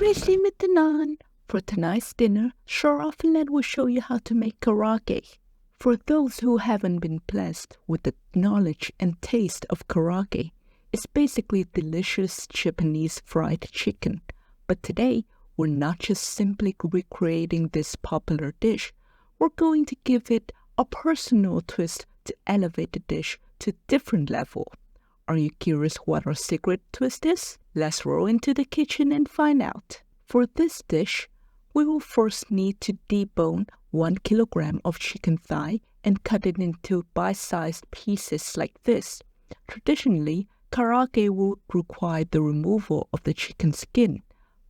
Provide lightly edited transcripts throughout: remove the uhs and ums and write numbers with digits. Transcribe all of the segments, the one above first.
Gruezi mitenand. For tonight's dinner, Schlarraffenland will show you how to make karaage. For those who haven't been blessed with the knowledge and taste of karaage, it's basically delicious Japanese fried chicken. But today, we're not just simply recreating this popular dish, we're going to give it a personal twist to elevate the dish to a different level. Are you curious what our secret twist is? Let's roll into the kitchen and find out. For this dish, we will first need to debone 1 kilogram of chicken thigh and cut it into bite-sized pieces like this. Traditionally, karaage will require the removal of the chicken skin,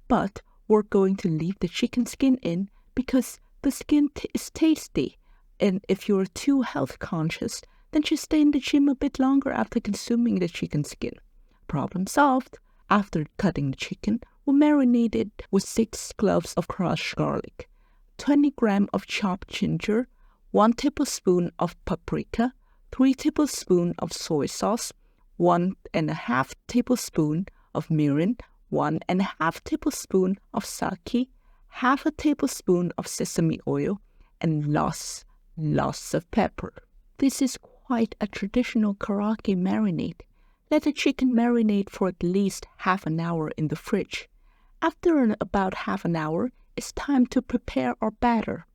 but we're going to leave the chicken skin in because the skin is tasty, and if you're too health conscious, then just stay in the gym a bit longer after consuming the chicken skin. Problem solved. After cutting the chicken, we'll marinate it with 6 cloves of crushed garlic, 20 grams of chopped ginger, 1 tablespoon of paprika, 3 tablespoons of soy sauce, 1.5 tablespoon of mirin, 1.5 tablespoon of sake, half a tablespoon of sesame oil, and lots of pepper. This is quite a traditional karaage marinade. Let the chicken marinate for at least half an hour in the fridge. After about half an hour, it's time to prepare our batter.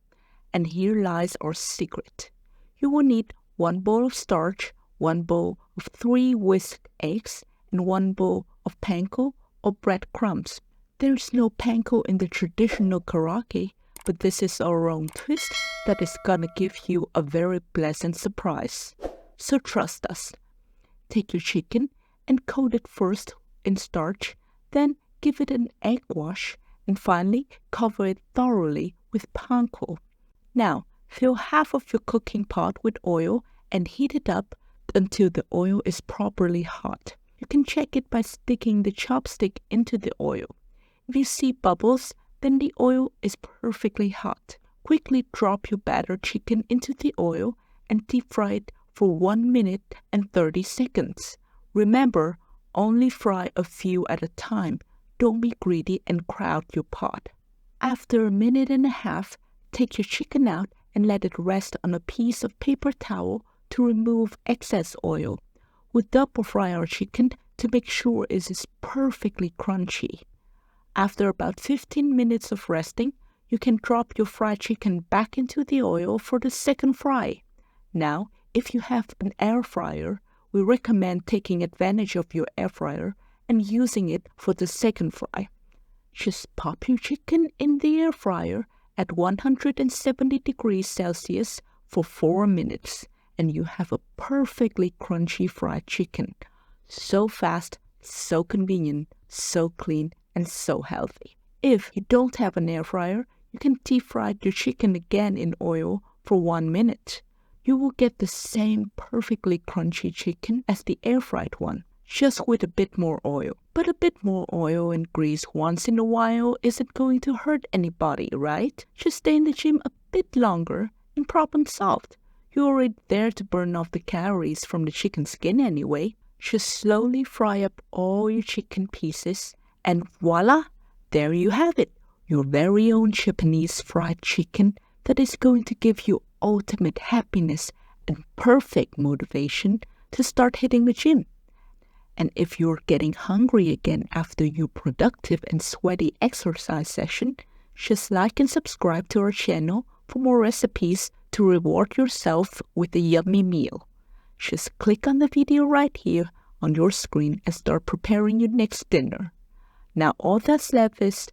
And here lies our secret. You will need 1 bowl of starch, 1 bowl of 3 whisked eggs, and 1 bowl of panko or breadcrumbs. There's no panko in the traditional karaage, but this is our own twist that is gonna give you a very pleasant surprise. So trust us. Take your chicken and coat it first in starch, then give it an egg wash, and finally cover it thoroughly with panko. Now, fill half of your cooking pot with oil and heat it up until the oil is properly hot. You can check it by sticking the chopstick into the oil. If you see bubbles, then the oil is perfectly hot. Quickly drop your battered chicken into the oil and deep fry it for 1 minute and 30 seconds. Remember, only fry a few at a time. Don't be greedy and crowd your pot. After a minute and a half, take your chicken out and let it rest on a piece of paper towel to remove excess oil. We double fry our chicken to make sure it is perfectly crunchy. After about 15 minutes of resting, you can drop your fried chicken back into the oil for the second fry. Now, if you have an air fryer, we recommend taking advantage of your air fryer and using it for the second fry. Just pop your chicken in the air fryer at 170 degrees Celsius for 4 minutes, and you have a perfectly crunchy fried chicken. So fast, so convenient, so clean, and so healthy. If you don't have an air fryer, you can deep fry your chicken again in oil for 1 minute. You will get the same perfectly crunchy chicken as the air-fried one, just with a bit more oil. But a bit more oil and grease once in a while isn't going to hurt anybody, right? Just stay in the gym a bit longer and problem solved. You're already there to burn off the calories from the chicken skin anyway. Just slowly fry up all your chicken pieces and voila, there you have it. Your very own Japanese fried chicken that is going to give you ultimate happiness and perfect motivation to start hitting the gym. And if you're getting hungry again after your productive and sweaty exercise session, just like and subscribe to our channel for more recipes to reward yourself with a yummy meal. Just click on the video right here on your screen and start preparing your next dinner. Now all that's left is